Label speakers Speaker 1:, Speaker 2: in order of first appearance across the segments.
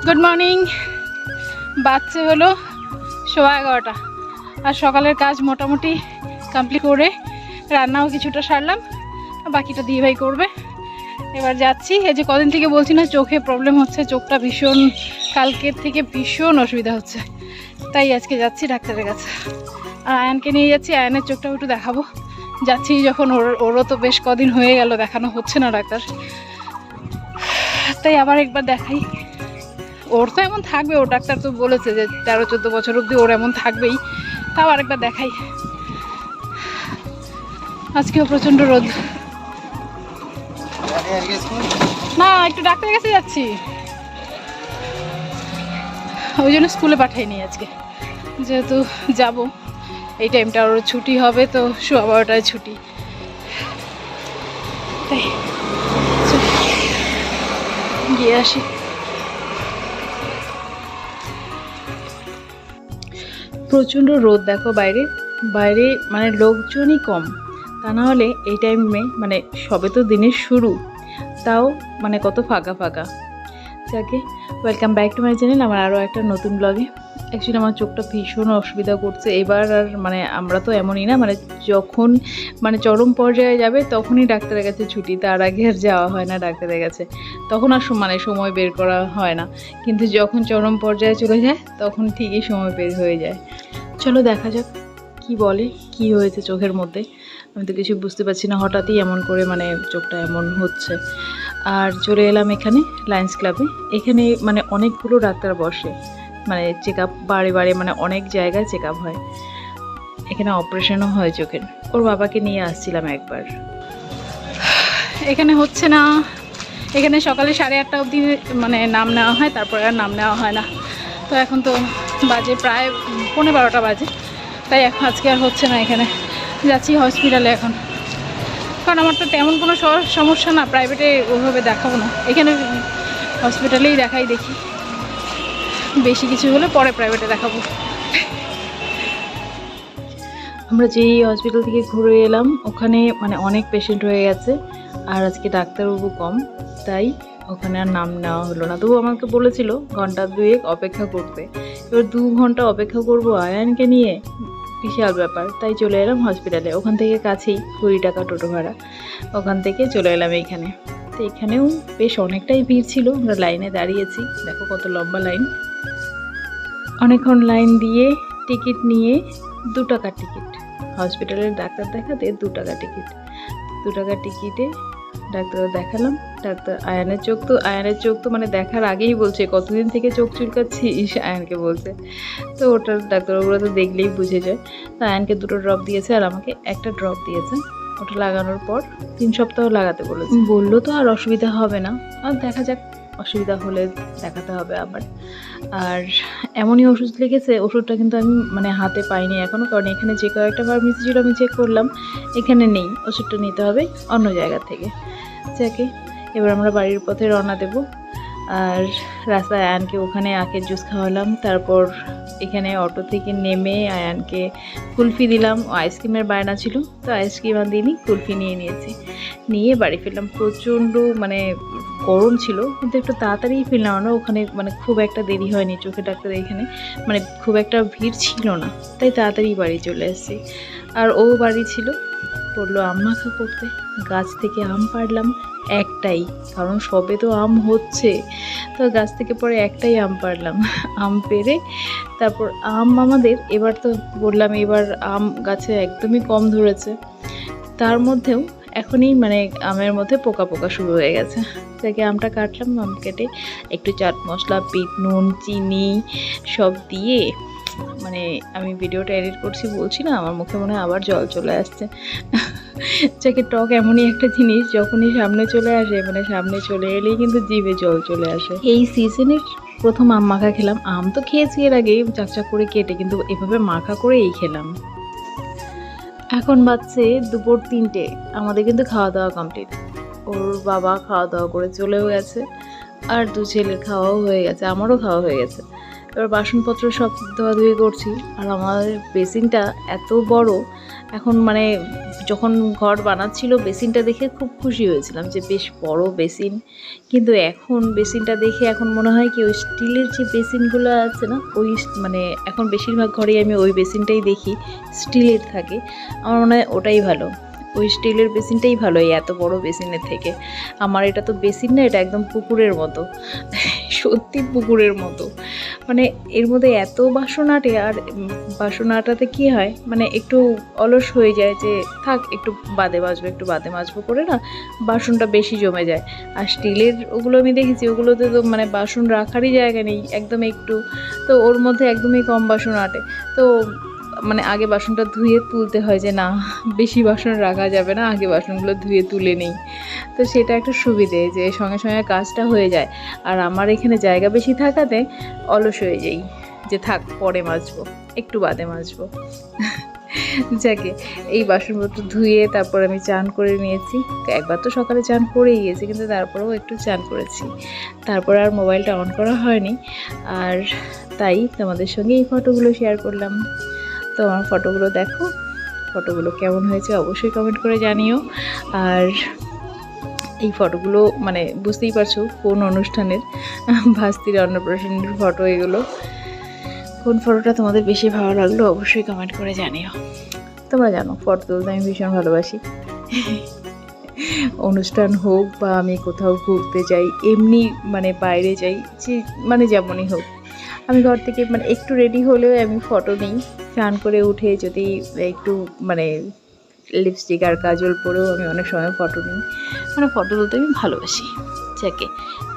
Speaker 1: Good morning. বাচ্চা হলো 11:15 আর সকালের কাজ মোটামুটি কমপ্লিট করে রান্নাও কিছুটা সারলাম, বাকিটা দিয়ে ভাই করবে। এবার যাচ্ছি। এই যে কদিন থেকে বলছি না চোখে প্রবলেম হচ্ছে, চোখটা ভীষণ কালকের থেকে ভীষণ অসুবিধা হচ্ছে, তাই আজকে যাচ্ছি ডাক্তারের কাছে। আর আয়ানকে নিয়ে যাচ্ছি, আয়ানের চোখটাও একটু দেখাবো। যাচ্ছি যখন ওরও তো বেশ কদিন হয়ে গেল দেখানো হচ্ছে না ডাক্তার, তাই আবার একবার দেখাই। ওর তো এমন থাকবে, ওর ডাক্তার তো বলেছে যে 13-14 বছর অবধি ওর এমন থাকবেই, তাও আরেকবার দেখাই। আজকেও প্রচণ্ড রোদ। না, একটু ডাক্তারের কাছে যাচ্ছি, ওই জন্য স্কুলে পাঠাইনি আজকে, যেহেতু যাব এই টাইমটা ওর ছুটি হবে, তো 12:15টায় ছুটি, তাই গিয়ে আসি। প্রচণ্ড রোদ দেখো বাইরে, বাইরে মানে লোকজনই কম, তা না হলে এই টাইমে মানে সবে তো দিনের শুরু, তাও মানে কত ফাঁকা ফাঁকা। যাকে welcome back to my channel, আমার আরও একটা নতুন ব্লগে। অ্যাকচুয়ালি আমার চোখটা ভীষণ অসুবিধা করছে এবার। আর মানে আমরা তো এমনই না, মানে যখন মানে চরম পর্যায়ে যাবে তখনই ডাক্তারের কাছে ছুটি, তার আগে আর যাওয়া হয় না ডাক্তারের কাছে, তখন আর মানে সময় বের করা হয় না। কিন্তু যখন চরম পর্যায়ে চলে যায় তখন ঠিকই সময় বের হয়ে যায়। চলো দেখা যাক কি বলে, কি হয়েছে চোখের মধ্যে। আমি তো কিছু বুঝতে পারছি না, হঠাৎই এমন করে মানে চোখটা এমন হচ্ছে। আর চলে এলাম এখানে লায়ন্স ক্লাবে। এখানে মানে অনেকগুলো ডাক্তার বসে, মানে চেক আপ বারে বারে, মানে অনেক জায়গায় চেক আপ হয়। এখানে অপারেশনও হয় চোখের। ওর বাবাকে নিয়ে আসছিলাম একবার। এখানে হচ্ছে না, এখানে সকালে 8:30 অবধি মানে নাম নেওয়া হয়, তারপরে আর নাম নেওয়া হয় না। তো এখন তো বাজে প্রায় 11:15 বাজে, তাই এখন আজকে আর হচ্ছে না। এখানে যাচ্ছি হসপিটালে এখন, কারণ আমার তো তেমন কোনো সমস্যা না, প্রাইভেটে ওইভাবে দেখাবো না, এখানে হসপিটালেই দেখাই। দেখি বেশি কিছু হলে পরে প্রাইভেটে দেখাবো। আমরা যেই হসপিটাল থেকে ঘুরে এলাম ওখানে মানে অনেক পেশেন্ট হয়ে গেছে, আর আজকে ডাক্তারবাবু কম, তাই ওখানে আর নাম নেওয়া হলো না। তবু আমাকে বলেছিল ঘন্টা 2 অপেক্ষা করতে। এবার 2 ঘন্টা অপেক্ষা করবো আয়ানকে নিয়ে, বিশাল ব্যাপার। তাই চলে এলাম হসপিটালে, ওখান থেকে কাছেই 20 টাকা টোটো ভাড়া, ওখান থেকে চলে এলাম এইখানে। তো এখানেও বেশ অনেকটাই ভিড় ছিল, আমরা লাইনে দাঁড়িয়েছি, দেখো কত লম্বা লাইন। অনেকক্ষণ লাইন দিয়ে টিকিট নিয়ে 2 টাকার টিকিট, হসপিটালের ডাক্তার দেখাতে 2 টাকা টিকিট। 2 টাকার টিকিটে ডাক্তার দেখালাম। ডাক্তার আয়ানের চোখ তো মানে দেখার আগেই বলছে কতদিন থেকে চোখ চুলকাচ্ছিস, আয়ানকে বলছে। তো ওটা ডাক্তারবাবুরা তো দেখলেই বুঝে যায়। তো আয়ানকে 2টো ড্রপ দিয়েছে আর আমাকে একটা ড্রপ দিয়েছে। ওটা লাগানোর পর 3 সপ্তাহ লাগাতে বলেছে, বললো তো আর অসুবিধা হবে না। আর দেখা যাক, অসুবিধা হলে দেখাতে হবে আবার। আর এমনই ওষুধ লেগেছে, ওষুধটা কিন্তু আমি মানে হাতে পাইনি এখনও, কারণ এখানে যে কয়েকটা ফার্মেসি ছিল আমি চেক করলাম, এখানে নেই। ওষুধটা নিতে হবে অন্য জায়গা থেকে। যাকে এবার আমরা বাড়ির পথে রওনা দেব। আর রাস্তায় আয়ানকে ওখানে আখের জুস খাওয়ালাম, তারপর এখানে অটো থেকে নেমে আয়ানকে কুলফি দিলাম। ও আইসক্রিমের বায়না ছিল, তো আইসক্রিম আর দিইনি, কুলফি নিয়েছি। নিয়ে বাড়ি ফিরলাম। প্রচণ্ড মানে গরম ছিল, কিন্তু একটু তাড়াতাড়ি ফিরলাম আমরা। ওখানে মানে খুব একটা দেরি হয়নি, চোখের ডাক্তার এখানে মানে খুব একটা ভিড় ছিল না, তাই তাড়াতাড়ি বাড়ি চলে এসেছি। আর ও বাড়ি ছিল, পড়লো আম মাখা করতে। গাছ থেকে আম পাড়লাম একটাই, কারণ সবে তো আম হচ্ছে, তো গাছ থেকে পরে একটাই আম পাড়লাম। আম পেড়ে তারপর আম আমাদের এবার তো বললাম, এবার আম গাছে একদমই কম ধরেছে, তার মধ্যেও এখনই মানে আমের মধ্যে পোকা পোকা শুরু হয়ে গেছে। তাকে আমটা কাটলাম, আম কেটে একটু চাট মশলা, বিট নুন, চিনি সব দিয়ে, মানে আমি ভিডিওটা এডিট করছি বলছি না, আমার মুখে মনে হয় আবার জল চলে আসছে। যাকে টক এমনই একটা জিনিস, যখনই সামনে চলে আসে মানে সামনে চলে এলেই কিন্তু জিভে জল চলে আসে। এই সিজনের প্রথম আম মাখা খেলাম। আম তো খেয়েছি এর আগে চাকচাক করে কেটে, কিন্তু এভাবে মাখা করে এই খেলাম। এখন বাজছে দুপুর 3টে, আমাদের কিন্তু খাওয়া দাওয়া কমপ্লিট। ওর বাবা খাওয়া দাওয়া করে চলেও গেছে, আর 2 ছেলের খাওয়াও হয়ে গেছে, আমারও খাওয়া হয়ে গেছে। এবার বাসনপত্র সব ধোয়াধুয়ি করছি। আর আমার বেসিনটা এত বড়, এখন মানে যখন ঘর বানাচ্ছিল বেসিনটা দেখে খুব খুশি হয়েছিলাম যে বেশ বড় বেসিন, কিন্তু এখন বেসিনটা দেখে এখন মনে হয় কি ওই স্টিলের যে বেসিনগুলো আছে না, ওই মানে এখন বেশিরভাগ ঘরেই আমি ওই বেসিনটাই দেখি স্টিলের থাকে। আমার মনে হয় ওটাই ভালো, ওই স্টিলের বেসিনটাই ভালো এই এত বড় বেসিনের থেকে। আমার এটা তো বেসিন না, এটা একদম পুকুরের মতো, সত্যি পুকুরের মতো। মানে এর মধ্যে এত বাসন আটে, আর বাসন আটাতে কী হয় মানে একটু অলস হয়ে যায় যে থাক একটু বাদে মাজবো করে না বাসনটা বেশি জমে যায়। আর স্টিলের ওগুলো আমি দেখেছি ওগুলোতে তো মানে বাসন রাখারই জায়গা নেই, একদম একটু, তো ওর মধ্যে একদমই কম বাসন আটে। তো মানে আগে বাসনটা ধুয়ে তুলতে হয় যে না বেশি বাসন রাখা যাবে না, আগে বাসনগুলো ধুয়ে তুলে নেই। তো সেটা একটা সুবিধে যে সঙ্গে সঙ্গে কাজটা হয়ে যায়। আর আমার এখানে জায়গা বেশি থাকাতে অলস হয়ে যাই যে থাক পরে মাজবো, একটু বাদে মাজবো। যাকে এই বাসনপত্র ধুয়ে তারপর আমি চান করে নিয়েছি। একবার তো সকালে চান করেই গিয়েছি, কিন্তু তারপরেও একটু চান করেছি। তারপর আর মোবাইলটা অন করা হয়নি, আর তাই তোমাদের সঙ্গে এই ফটোগুলো শেয়ার করলাম। তো আমার ফটোগুলো দেখো, ফটোগুলো কেমন হয়েছে অবশ্যই কমেন্ট করে জানিও। আর এই ফটোগুলো মানে বুঝতেই পারছো কোন অনুষ্ঠানের, ভাস্তির অন্নপ্রাশনের ফটো এগুলো। কোন ফটোটা তোমাদের বেশি ভালো লাগলো অবশ্যই কমেন্ট করে জানিও। তোমরা জানো ফটো তুলতে আমি ভীষণ ভালোবাসি। অনুষ্ঠান হোক বা আমি কোথাও ঘুরতে যাই, এমনি মানে বাইরে যাই, যে মানে যেমনই হোক, আমি ঘর থেকে মানে একটু রেডি হলেও আমি ফটো নিই। স্নান করে উঠে যদি একটু মানে লিপস্টিক আর কাজল পরেও আমি অনেক সময় ফটো নিই। মানে ফটো তুলতে আমি ভালোবাসি। যাকে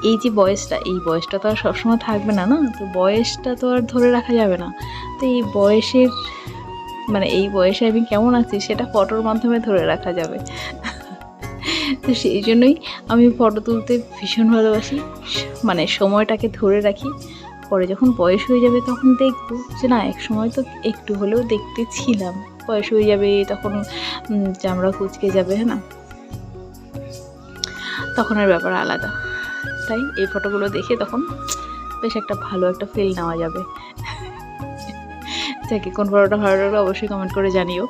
Speaker 1: এই যে বয়সটা, এই বয়সটা তো আর সবসময় থাকবে না, না তো বয়সটা তো আর ধরে রাখা যাবে না। তো এই বয়সের মানে এই বয়সে আমি কেমন আছি সেটা ফটোর মাধ্যমে ধরে রাখা যাবে। তো সেই জন্যই আমি ফটো তুলতে ভীষণ ভালোবাসি, মানে সময়টাকে ধরে রাখি। পরে যখন বয়স হয়ে যাবে তখন দেখবো যে না এক সময় তো একটু হলেও দেখতে ছিলাম, বয়স হয়ে যাবে তখন চামড়া কুচকে যাবে, হ্যাঁ না, তখন আর ব্যাপার আলাদা। তাই এই ফটোগুলো দেখে তখন বেশ একটা ভালো একটা ফিল নেওয়া যাবে। যাকে কোন ফটোটা ভালো লাগলো অবশ্যই কমেন্ট করে জানিও।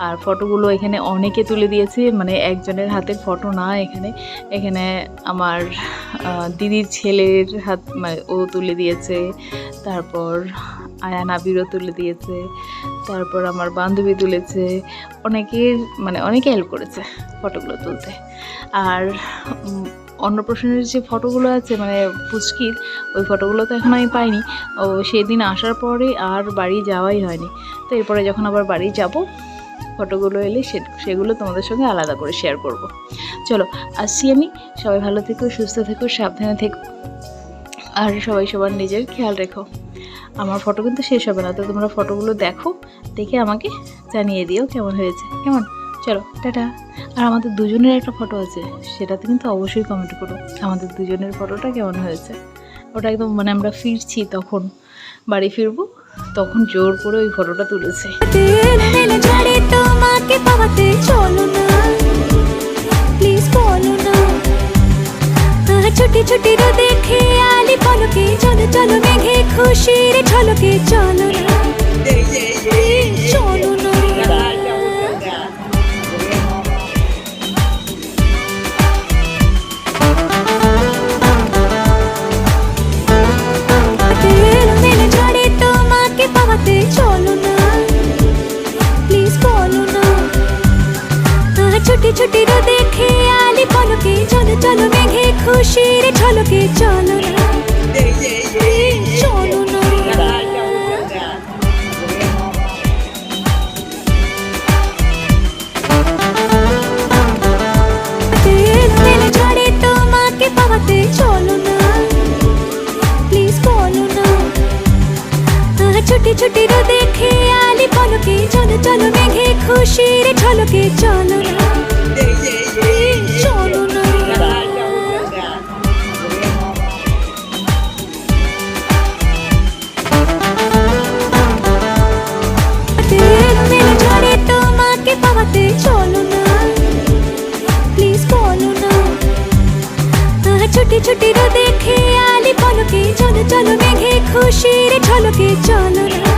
Speaker 1: আর ফটোগুলো এখানে অনেকে তুলে দিয়েছে, মানে একজনের হাতের ফটো না, এখানে আমার দিদির ছেলের হাত মানে ও তুলে দিয়েছে, তারপর আয়া নাবিরও তুলে দিয়েছে, তারপর আমার বান্ধবী তুলেছে, অনেকের মানে অনেকে হেল্প করেছে ফটোগুলো তুলতে। আর অন্নপ্রাশনের যে ফটোগুলো আছে মানে পুচকির, ওই ফটোগুলো তো এখন আমি পাইনি। ও সেদিন আসার পরে আর বাড়ি যাওয়াই হয়নি। তো এরপরে যখন আবার বাড়ি যাব ফটোগুলো এলে সেগুলো তোমাদের সঙ্গে আলাদা করে শেয়ার করব। চলো আসছি আমি, সবাই ভালো থেকো, সুস্থ থেকো, সাবধানে থেকো, আর সবাই সবার নিজের খেয়াল রেখো। আমার ফটো কিন্তু শেষ হবে না, তো তোমরা ফটোগুলো দেখো, দেখে আমাকে জানিয়ে দিও কেমন হয়েছে, কেমন। চলো টাটা। আর আমাদের দুজনের একটা ফটো আছে, সেটাতে কিন্তু অবশ্যই কমেন্ট করো আমাদের দুজনের ফটোটা কেমন হয়েছে। ওটা একদম মানে আমরা ফিরছি, তখন বাড়ি ফিরবো তখন জোর করে ওই ফটোটা তুলেছে। ছোটি ছোটি দেখে আলি পলকে, চলো চলো মেঘে খুশির ঝলকে, চলো না চলো না। ছোটি ছোটি দেখে আলি পলকে, চলো চলো মেঘে খুশির ঝলকে, চলো না চলো না। ঝড়ে তোমাকে পাওয়াতে, চলো না প্লিজ বলো না। ছোটি ছোটি দেখে আলি পলকে, চলো চলো মেঘে খুশির ঝলকে, চলো না চলো না। ঝড়ে তোমাকে পাওয়াতে, চলো না প্লিজ বলো না। ছোটি ছোটি দেখে আলি পলকে, চলো চলো মেঘে খুশি
Speaker 2: খুশির ঝলকে চলো না